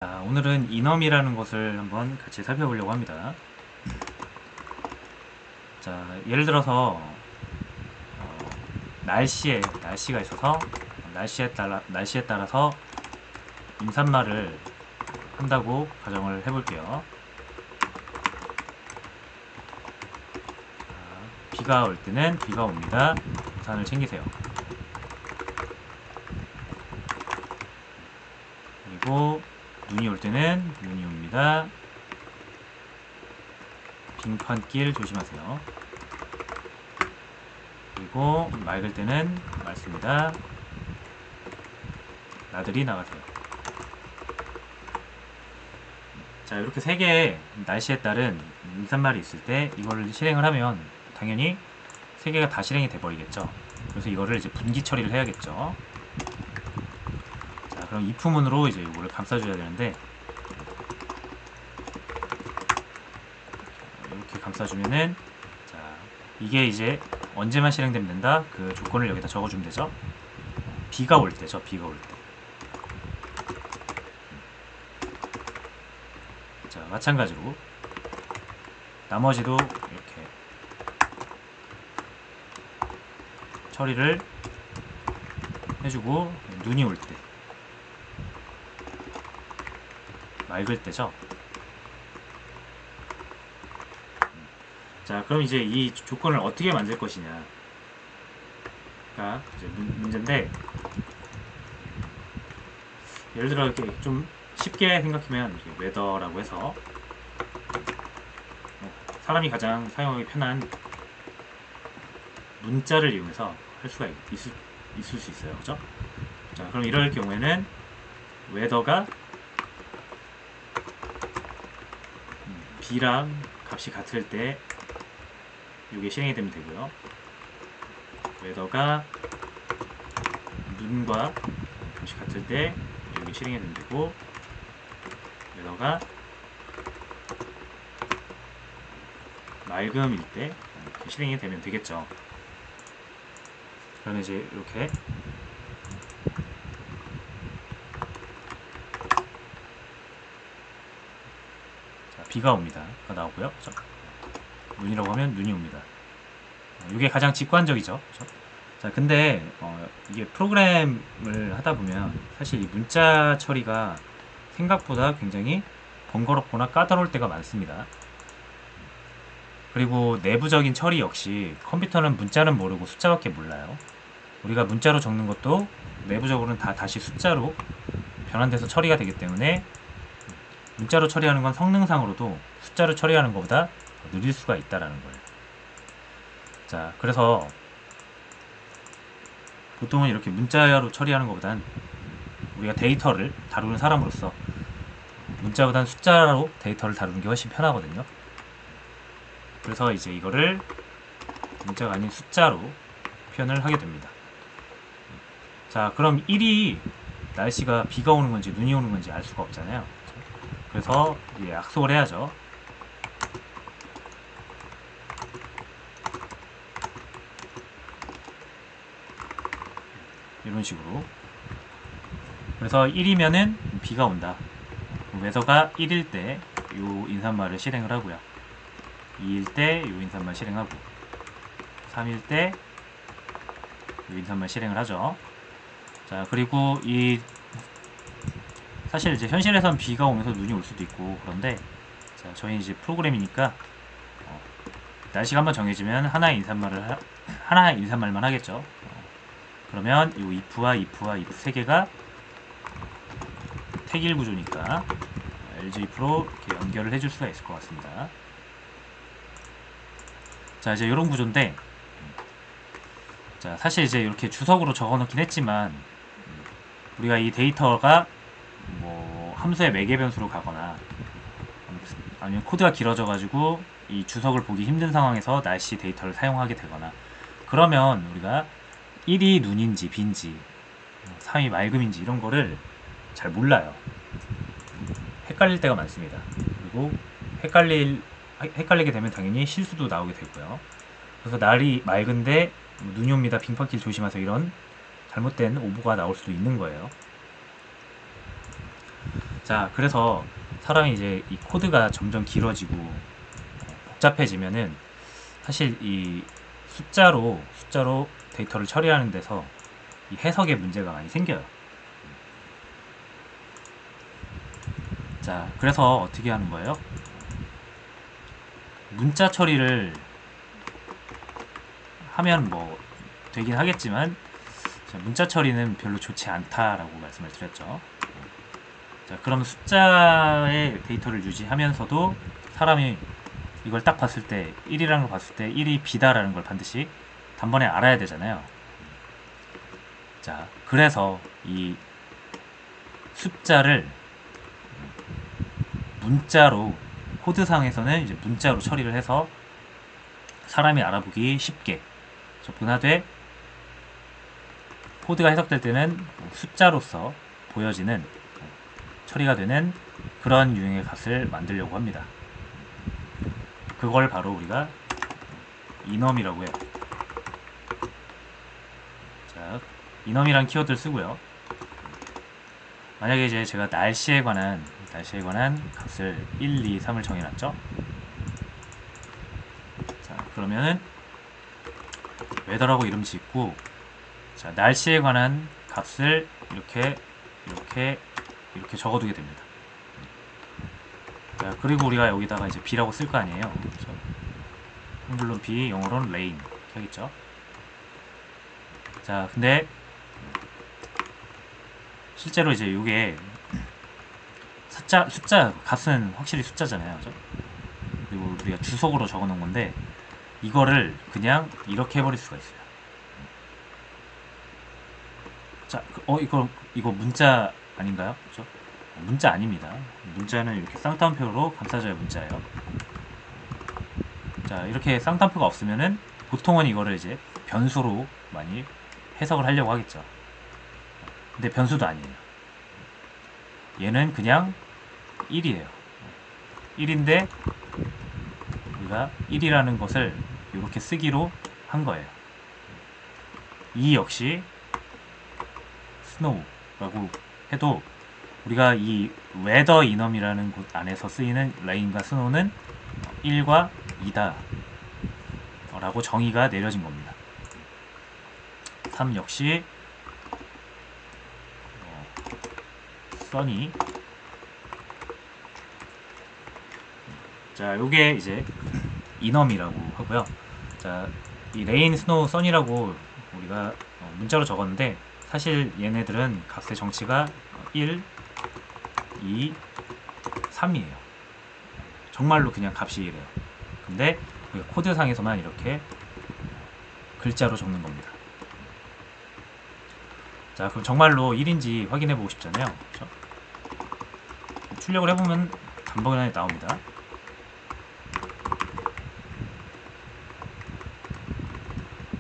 오늘은 이넘이라는 것을 한번 같이 살펴보려고 합니다. 자, 예를 들어서 날씨가 있어서 날씨에 따라서 인사말을 한다고 가정을 해볼게요. 비가 올 때는 비가 옵니다. 우산을 챙기세요. 그리고 눈이 올 때는 눈이 옵니다. 빙판길 조심하세요. 그리고 맑을 때는 맑습니다. 나들이 나가세요. 자, 이렇게 세 개의 날씨에 따른 인사말이 있을 때 이거를 실행을 하면 당연히 세 개가 다 실행이 돼버리겠죠. 그래서 이거를 이제 분기 처리를 해야겠죠. 자, 그럼 if문으로 이제 이거를 감싸줘야 되는데, 이렇게 감싸주면은, 자, 이게 이제 언제만 실행되면 된다? 그 조건을 여기다 적어주면 되죠. 비가 올 때죠. 비가 올 때. 자, 마찬가지로 나머지도 이렇게 처리를 해주고, 눈이 올 때, 맑을 때죠. 자, 그럼 이제 이 조건을 어떻게 만들 것이냐가 이제 문제인데, 예를 들어 이렇게 좀 쉽게 생각하면 웨더라고 해서 사람이 가장 사용하기 편한 문자를 이용해서 할 수가 있을 수 있어요. 그죠? 자, 그럼 이럴 경우에는 웨더가 B랑 값이 같을 때 이게 실행이 되면 되고요. 웨더가 눈과 값이 같을 때 이게 실행이 되면 되고, 웨더가 맑음일 때 이렇게 실행이 되면 되겠죠. 그러면 이제 이렇게 자, 비가 옵니다. 가 나오고요. 그렇죠? 눈이라고 하면 눈이 옵니다. 이게 가장 직관적이죠. 그렇죠? 자, 근데 이게 프로그램을 하다 보면 사실 이 문자 처리가 생각보다 굉장히 번거롭거나 까다로울 때가 많습니다. 그리고 내부적인 처리 역시 컴퓨터는 문자는 모르고 숫자밖에 몰라요. 우리가 문자로 적는 것도 내부적으로는 다 다시 숫자로 변환돼서 처리가 되기 때문에 문자로 처리하는 건 성능상으로도 숫자로 처리하는 것보다 느릴 수가 있다라는 거예요. 자, 그래서 보통은 이렇게 문자로 처리하는 것보단 우리가 데이터를 다루는 사람으로서 문자보단 숫자로 데이터를 다루는 게 훨씬 편하거든요. 그래서 이제 이거를 문자가 아닌 숫자로 표현을 하게 됩니다. 자, 그럼 1이 날씨가 비가 오는 건지 눈이 오는 건지 알 수가 없잖아요. 그래서 약속을 해야죠. 이런 식으로. 그래서 1이면은 비가 온다. 웨더가 1일 때 요 인사말을 실행을 하고요. 2일 때 요 인사말 실행하고, 3일 때 요 인사말 실행을 하죠. 자, 그리고 사실 이제 현실에선 비가 오면서 눈이 올 수도 있고 그런데, 자, 저희 이제 프로그램이니까 날씨가 한번 정해지면 하나의 인사말만 하겠죠. 그러면 이 if와 if 세 개가 태길 구조니까 LG if로 이렇게 연결을 해줄 수가 있을 것 같습니다. 자, 이제 이런 구조인데, 자, 사실 이제 이렇게 주석으로 적어놓긴 했지만 우리가 이 데이터가 뭐 함수의 매개 변수로 가거나 아니면 코드가 길어져 가지고 이 주석을 보기 힘든 상황에서 날씨 데이터를 사용하게 되거나 그러면 우리가 1이 눈인지 비인지 3이 맑음인지 이런 거를 잘 몰라요. 헷갈릴 때가 많습니다. 그리고 헷갈리게 되면 당연히 실수도 나오게 되고요. 그래서 날이 맑은데 눈이 옵니다. 빙판길 조심하세요. 이런 잘못된 오보가 나올 수도 있는 거예요. 자, 자, 그래서 사람이 이제 이 코드가 점점 길어지고 복잡해지면은 사실 이 숫자로 데이터를 처리하는 데서 이 해석에 문제가 많이 생겨요. 자, 그래서 어떻게 하는 거예요? 문자 처리를 하면 뭐 되긴 하겠지만 문자 처리는 별로 좋지 않다라고 말씀을 드렸죠. 자, 그럼 숫자의 데이터를 유지하면서도 사람이 이걸 딱 봤을 때 1이라는 걸 봤을 때 1이 B다라는 걸 반드시 단번에 알아야 되잖아요. 자, 그래서 이 숫자를 문자로 코드상에서는 이제 문자로 처리를 해서 사람이 알아보기 쉽게 접근하되 코드가 해석될 때는 숫자로서 보여지는 처리가 되는 그런 유형의 값을 만들려고 합니다. 그걸 바로 우리가 enum이라고 해요. 자, enum이란 키워드를 쓰고요. 만약에 이제 제가 날씨에 관한 값을 1, 2, 3을 정해놨죠. 자, 그러면은 웨더라고 이름 짓고, 자, 날씨에 관한 값을 이렇게 적어두게 됩니다. 자, 그리고 우리가 여기다가 이제 B라고 쓸 거 아니에요. 그렇죠? 한글로는 B, 영어로는 rain 이렇게 하겠죠. 자, 근데 실제로 이제 이게 숫자 값은 확실히 숫자잖아요. 그죠? 그리고 우리가 주석으로 적어 놓은 건데 이거를 그냥 이렇게 해버릴 수가 있어요. 자, 이거 문자 아닌가요? 그죠? 문자 아닙니다. 문자는 이렇게 쌍따옴표로 감싸져야 문자예요. 자, 이렇게 쌍따옴표가 없으면은 보통은 이거를 이제 변수로 많이 해석을 하려고 하겠죠. 근데 변수도 아니에요. 얘는 그냥 1이에요. 1인데 우리가 1이라는 것을 이렇게 쓰기로 한 거예요. 이 역시 snow라고 해도 우리가 이 weather enum이라는 곳 안에서 쓰이는 rain과 snow는 1과 2다 라고 정의가 내려진 겁니다. 3 역시 sunny. 자, 요게 이제 enum이라고 하고요. 자, 이 rain, snow, sun이라고 우리가 문자로 적었는데 사실 얘네들은 값의 정치가 1, 2, 3이에요. 정말로 그냥 값이 이래요. 근데 우리가 코드상에서만 이렇게 글자로 적는 겁니다. 자, 그럼 정말로 1인지 확인해 보고 싶잖아요. 그렇죠? 출력을 해보면 단번에 나옵니다.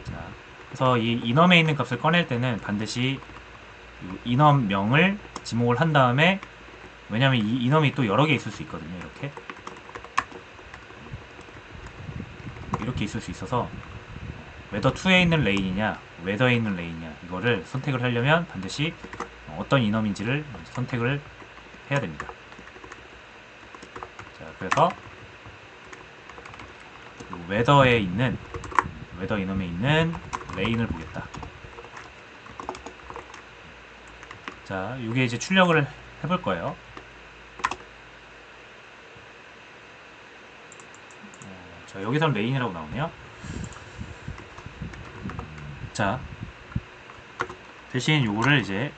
자, 그래서 이 enum에 있는 값을 꺼낼 때는 반드시 enum명을 지목을 한 다음에, 왜냐면 이 enum이 또 여러 개 있을 수 있거든요. 이렇게 있을 수 있어서 whether 2에 있는 레인이냐 whether에 있는 레인이냐 이거를 선택을 하려면 반드시 어떤 enum인지를 선택을 해야 됩니다. 자, 그래서 whether에 있는 whether enum에 있는 레인을 보겠다. 자, 이게 이제 출력을 해볼 거예요. 자, 여기선 레인이라고 나오네요. 자, 대신 요거를 이제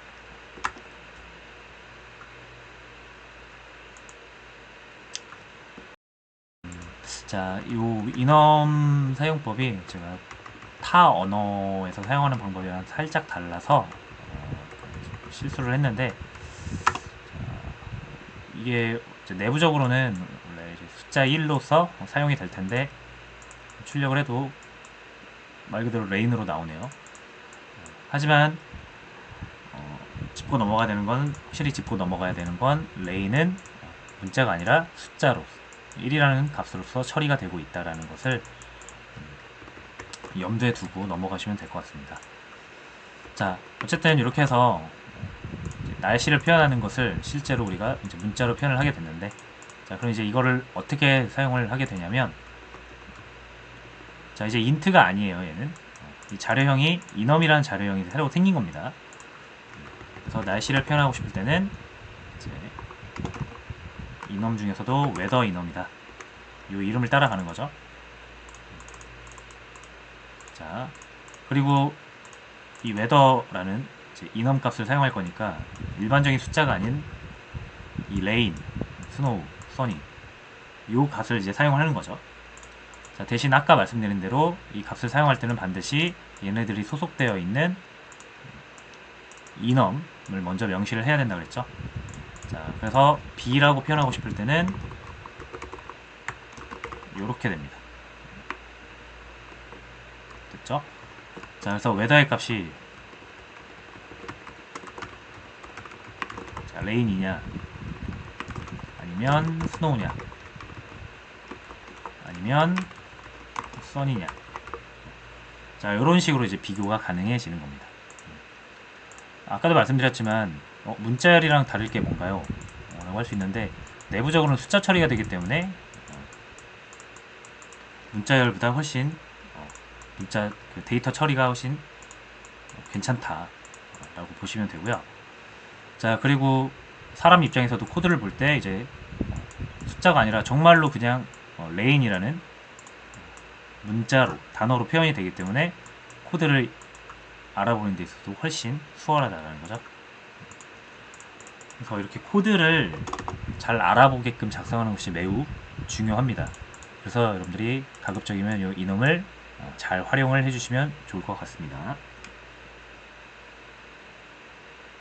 자, 요 enum 사용법이 제가 타 언어에서 사용하는 방법이랑 살짝 달라서 실수를 했는데, 이게 내부적으로는 원래 이제 숫자 1로서 사용이 될 텐데 출력을 해도 말 그대로 레인으로 나오네요. 하지만 짚고 넘어가야 되는 건, 확실히 짚고 넘어가야 되는 건 레인은 문자가 아니라 숫자로 1이라는 값으로서 처리가 되고 있다는 것을 염두에 두고 넘어가시면 될 것 같습니다. 자, 어쨌든 이렇게 해서 날씨를 표현하는 것을 실제로 우리가 이제 문자로 표현을 하게 됐는데, 자, 그럼 이제 이거를 어떻게 사용을 하게 되냐면, 자, 이제 인트가 아니에요, 얘는. 이 자료형이 enum이라는 자료형이 새로 생긴 겁니다. 그래서 날씨를 표현하고 싶을 때는 이제 enum 중에서도 weather enum이다. 이 이름을 따라가는 거죠. 자, 그리고 이 weather라는 이제 enum 값을 사용할 거니까 일반적인 숫자가 아닌 이 rain, snow, sunny 이 값을 이제 사용하는 거죠. 자, 대신 아까 말씀드린 대로 이 값을 사용할 때는 반드시 얘네들이 소속되어 있는 enum을 먼저 명시를 해야 된다고 그랬죠. 자, 그래서 b라고 표현하고 싶을 때는 이렇게 됩니다. 됐죠? 자, 그래서 weather의 값이 자, rain이냐 아니면 snow냐 아니면 sun이냐, 자, 이런 식으로 이제 비교가 가능해지는 겁니다. 아까도 말씀드렸지만 문자열이랑 다를 게 뭔가요? 라고 할 수 있는데, 내부적으로는 숫자 처리가 되기 때문에 문자열보다 훨씬 문자 그 데이터 처리가 훨씬 괜찮다라고 보시면 되고요. 자, 그리고 사람 입장에서도 코드를 볼 때 이제 숫자가 아니라 정말로 그냥 레인이라는 문자로 단어로 표현이 되기 때문에 코드를 알아보는 데 있어도 훨씬 수월하다는 거죠. 그래서 이렇게 코드를 잘 알아보게끔 작성하는 것이 매우 중요합니다. 그래서 여러분들이 가급적이면 이 enum을 잘 활용을 해주시면 좋을 것 같습니다.